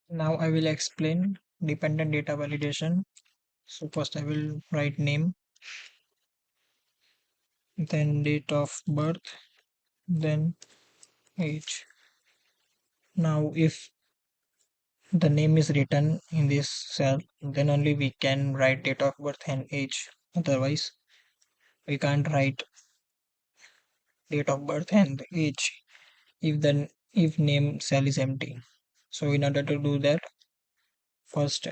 Now I will explain dependent data validation. So first I will write name, then date of birth, then age. Now if the name is written in this cell, then only we can write date of birth and age. Otherwise, we can't write date of birth and age if name cell is empty. So in order to do that, first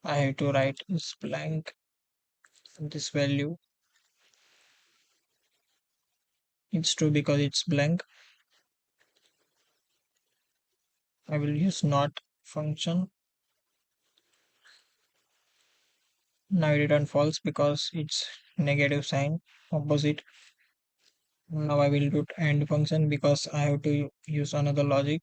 I have to write is blank this value. It's true because it's blank. I will use not function. Now I return false because it's negative sign opposite. Now I will do end function because I have to use another logic.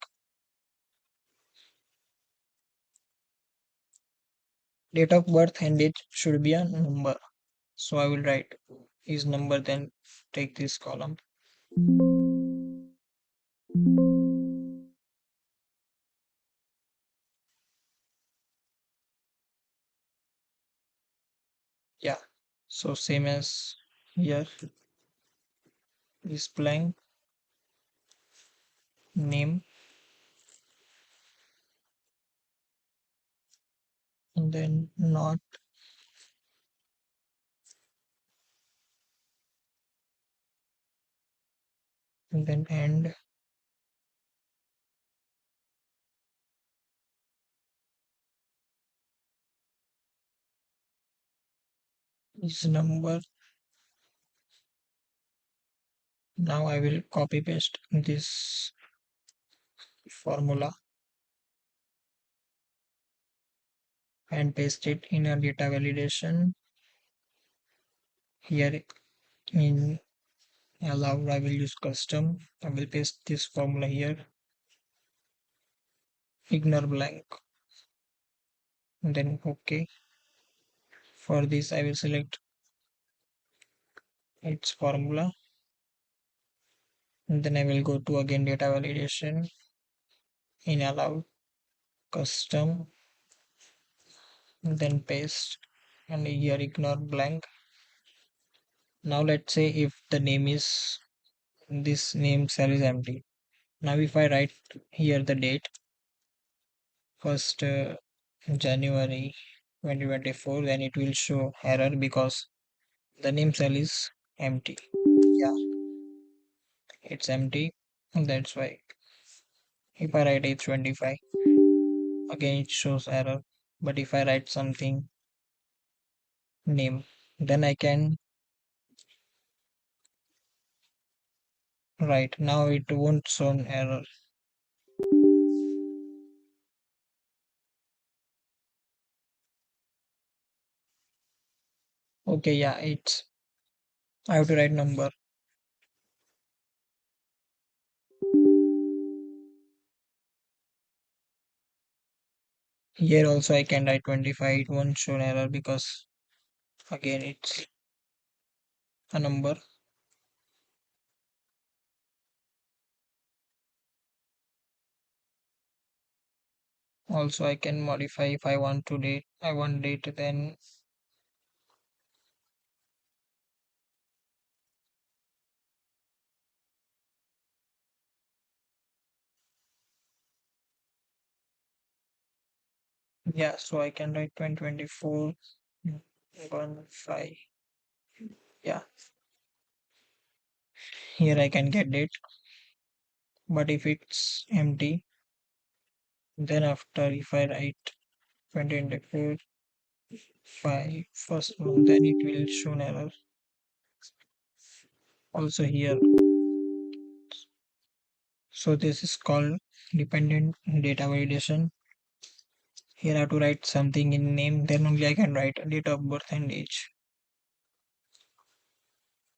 Date of birth and age should be a number. So I will write is number, then take this column. Yeah. So same as here is blank name, and then not, and then end. Is number. Now I will copy paste this formula and paste it in a data validation. Here in allow I will use custom. I will paste this formula here. Ignore blank. And then OK. For this I will select its formula. And then I will go to again data validation in allow custom, and then paste, and here ignore blank. Now let's say if the name is this name cell is empty. Now if I write here the date, 1st January 2024, then it will show error because the name cell is empty. Yeah, it's empty. That's why if I write H25, again it shows error. But if I write something name, then I can write. Now it won't show an error. Okay, yeah, it's I have to write number. Here also I can write 25. It won't show an error because again it's a number. Also I can modify if I want to date. I want date, then yeah, so I can write 2024 1 5. Yeah, here I can get date. But if it's empty, then after if I write 2024 5 first month, then it will show an error. Also here. So this is called dependent data validation. Here I have to write something in name, then only I can write date of birth and age.